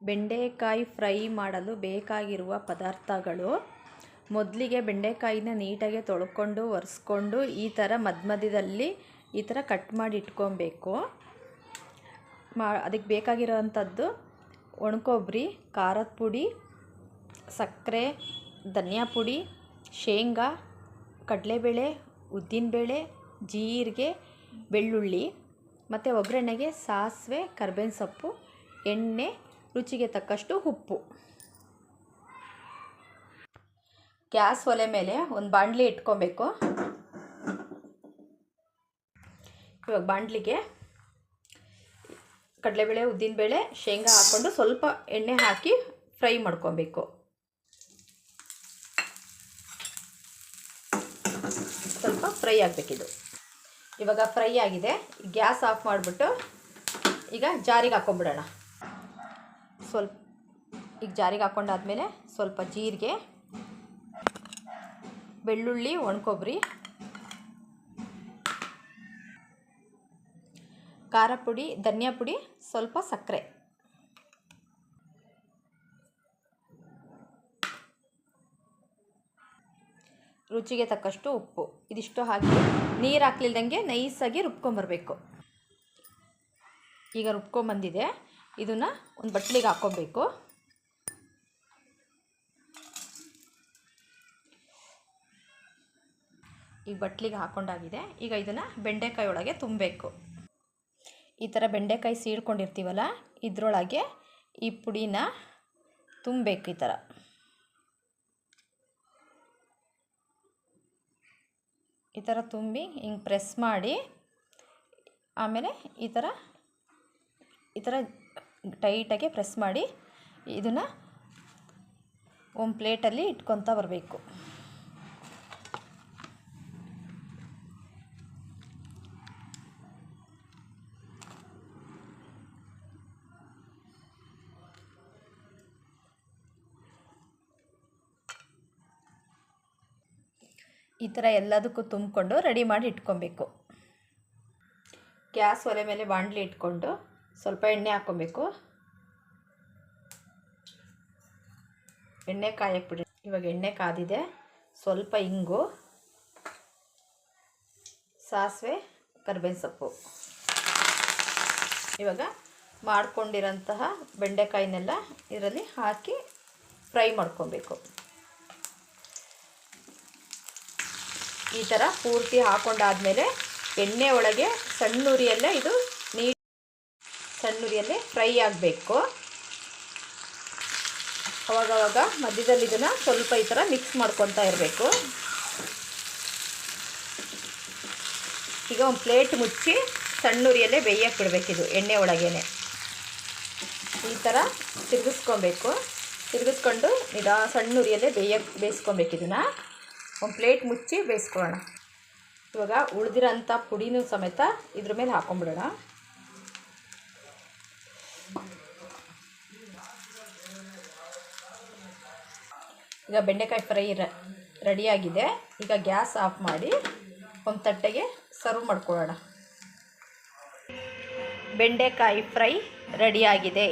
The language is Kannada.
ಬೆಂಡೆಕಾಯಿ ಫ್ರೈ ಮಾಡಲು ಬೇಕಾಗಿರುವ ಪದಾರ್ಥಗಳು: ಮೊದಲಿಗೆ ಬೆಂಡೆಕಾಯಿನ ನೀಟಾಗಿ ತೊಳ್ಕೊಂಡು ಒರೆಸ್ಕೊಂಡು ಈ ಥರ ಮಧ್ಯದಲ್ಲಿ ಈ ಥರ ಕಟ್ ಮಾಡಿ ಇಟ್ಕೊಬೇಕು. ಅದಕ್ಕೆ ಬೇಕಾಗಿರೋವಂಥದ್ದು ಒಣಕೊಬ್ಬರಿ, ಖಾರದ ಪುಡಿ, ಸಕ್ಕರೆ, ಧನಿಯಾ ಪುಡಿ, ಶೇಂಗಾ, ಕಡಲೆಬೇಳೆ, ಉದ್ದಿನಬೇಳೆ, ಜೀರಿಗೆ, ಬೆಳ್ಳುಳ್ಳಿ ಮತ್ತು ಒಗ್ಗರಣೆಗೆ ಸಾಸಿವೆ, ಕರಿಬೇವಿನ ಸೊಪ್ಪು, ಎಣ್ಣೆ, ರುಚಿಗೆ ತಕ್ಕಷ್ಟು ಉಪ್ಪು. ಗ್ಯಾಸ್ ಒಲೆ ಮೇಲೆ ಒಂದು ಬಾಣಲಿ ಇಟ್ಕೊಬೇಕು. ಇವಾಗ ಬಾಣಲಿಗೆ ಕಡಲೆಬೇಳೆ, ಉದ್ದಿನಬೇಳೆ, ಶೇಂಗಾ ಹಾಕ್ಕೊಂಡು ಸ್ವಲ್ಪ ಎಣ್ಣೆ ಹಾಕಿ ಫ್ರೈ ಮಾಡ್ಕೊಬೇಕು. ಸ್ವಲ್ಪ ಫ್ರೈ ಆಗಬೇಕಿದು. ಇವಾಗ ಫ್ರೈ ಆಗಿದೆ. ಗ್ಯಾಸ್ ಆಫ್ ಮಾಡಿಬಿಟ್ಟು ಈಗ ಜಾರಿಗೆ ಹಾಕ್ಕೊಂಬಿಡೋಣ. ಈಗ ಜಾರಿಗೆ ಹಾಕ್ಕೊಂಡಾದ್ಮೇಲೆ ಸ್ವಲ್ಪ ಜೀರಿಗೆ, ಬೆಳ್ಳುಳ್ಳಿ, ಒಣಕೊಬ್ಬರಿ, ಖಾರ ಪುಡಿ, ಧನಿಯಾ ಪುಡಿ, ಸ್ವಲ್ಪ ಸಕ್ಕರೆ, ರುಚಿಗೆ ತಕ್ಕಷ್ಟು ಉಪ್ಪು, ಇದಿಷ್ಟು ಹಾಕಿ ನೀರು ಹಾಕ್ಲಿಲ್ದಂಗೆ ನೈಸಾಗಿ ರುಬ್ಕೊಂಬರ್ಬೇಕು. ಈಗ ರುಬ್ಕೊಂಬಂದಿದೆ. ಇದನ್ನು ಒಂದು ಬಟ್ಲಿಗೆ ಹಾಕ್ಕೊಬೇಕು. ಈಗ ಬಟ್ಲಿಗೆ ಹಾಕ್ಕೊಂಡಾಗಿದೆ. ಈಗ ಇದನ್ನು ಬೆಂಡೆಕಾಯಿ ಒಳಗೆ ತುಂಬಬೇಕು. ಈ ಥರ ಬೆಂಡೆಕಾಯಿ ಸೀಳ್ಕೊಂಡಿರ್ತೀವಲ್ಲ, ಇದರೊಳಗೆ ಈ ಪುಡಿನ ತುಂಬಬೇಕು. ಈ ಥರ ತುಂಬಿ ಹಿಂಗೆ ಪ್ರೆಸ್ ಮಾಡಿ, ಆಮೇಲೆ ಈ ಥರ ಟೈಟಾಗಿ ಪ್ರೆಸ್ ಮಾಡಿ ಇದನ್ನು ಒಂದು ಪ್ಲೇಟಲ್ಲಿ ಇಟ್ಕೊತಾ ಬರಬೇಕು. ಈ ಥರ ಎಲ್ಲದಕ್ಕೂ ತುಂಬಿಕೊಂಡು ರೆಡಿ ಮಾಡಿ ಇಟ್ಕೊಬೇಕು. ಗ್ಯಾಸ್ ಒಲೆ ಮೇಲೆ ಬಾಣಲಿ ಇಟ್ಕೊಂಡು ಸ್ವಲ್ಪ ಎಣ್ಣೆ ಹಾಕ್ಕೊಬೇಕು. ಎಣ್ಣೆ ಕಾಯಕ್ಕೆ ಬಿಡಿ. ಇವಾಗ ಎಣ್ಣೆ ಕಾದಿದೆ. ಸ್ವಲ್ಪ ಇಂಗು, ಸಾಸಿವೆ, ಕರಿಬೇವಿನ ಸೊಪ್ಪು. ಇವಾಗ ಮಾಡ್ಕೊಂಡಿರೋಂತಹ ಬೆಂಡೆಕಾಯಿನೆಲ್ಲ ಇದರಲ್ಲಿ ಹಾಕಿ ಫ್ರೈ ಮಾಡ್ಕೊಬೇಕು. ಈ ಥರ ಪೂರ್ತಿ ಹಾಕೊಂಡಾದ್ಮೇಲೆ ಎಣ್ಣೆ ಒಳಗೆ ಸಣ್ಣ ಉರಿಯಲ್ಲೇ ಇದು ಸಣ್ಣ ಉರಿಯಲ್ಲೇ ಫ್ರೈ ಆಗಬೇಕು. ಅವಾಗವಾಗ ಮಧ್ಯದಲ್ಲಿ ಇದನ್ನು ಸ್ವಲ್ಪ ಈ ಥರ ಮಿಕ್ಸ್ ಮಾಡ್ಕೊತಾ ಇರಬೇಕು. ಈಗ ಒಂದು ಪ್ಲೇಟ್ ಮುಚ್ಚಿ ಸಣ್ಣ ಉರಿಯಲ್ಲೇ ಬೇಯಕ್ಕೆ ಬಿಡಬೇಕಿದು ಎಣ್ಣೆ ಒಳಗೇನೆ. ಈ ಥರ ತಿರುಗಿಸ್ಕೊಬೇಕು. ತಿರುಗಿಸ್ಕೊಂಡು ಸಣ್ಣ ಉರಿಯಲ್ಲೇ ಬೇಯಿಸ್ಕೊಬೇಕು. ಇದನ್ನು ಒಂದು ಪ್ಲೇಟ್ ಮುಚ್ಚಿ ಬೇಯಿಸ್ಕೊಳ್ಳೋಣ. ಇವಾಗ ಉಳಿದಿರೋಂಥ ಪುಡಿನೂ ಸಮೇತ ಇದ್ರ ಮೇಲೆ ಹಾಕ್ಕೊಂಬಿಡೋಣ. ಈಗ ಬೆಂಡೆಕಾಯಿ ಫ್ರೈ ರೆಡಿಯಾಗಿದೆ. ಈಗ ಗ್ಯಾಸ್ ಆಫ್ ಮಾಡಿ ಒಂದು ತಟ್ಟೆಗೆ ಸರ್ವ್ ಮಾಡ್ಕೊಳ್ಳೋಣ. ಬೆಂಡೆಕಾಯಿ ಫ್ರೈ ರೆಡಿಯಾಗಿದೆ.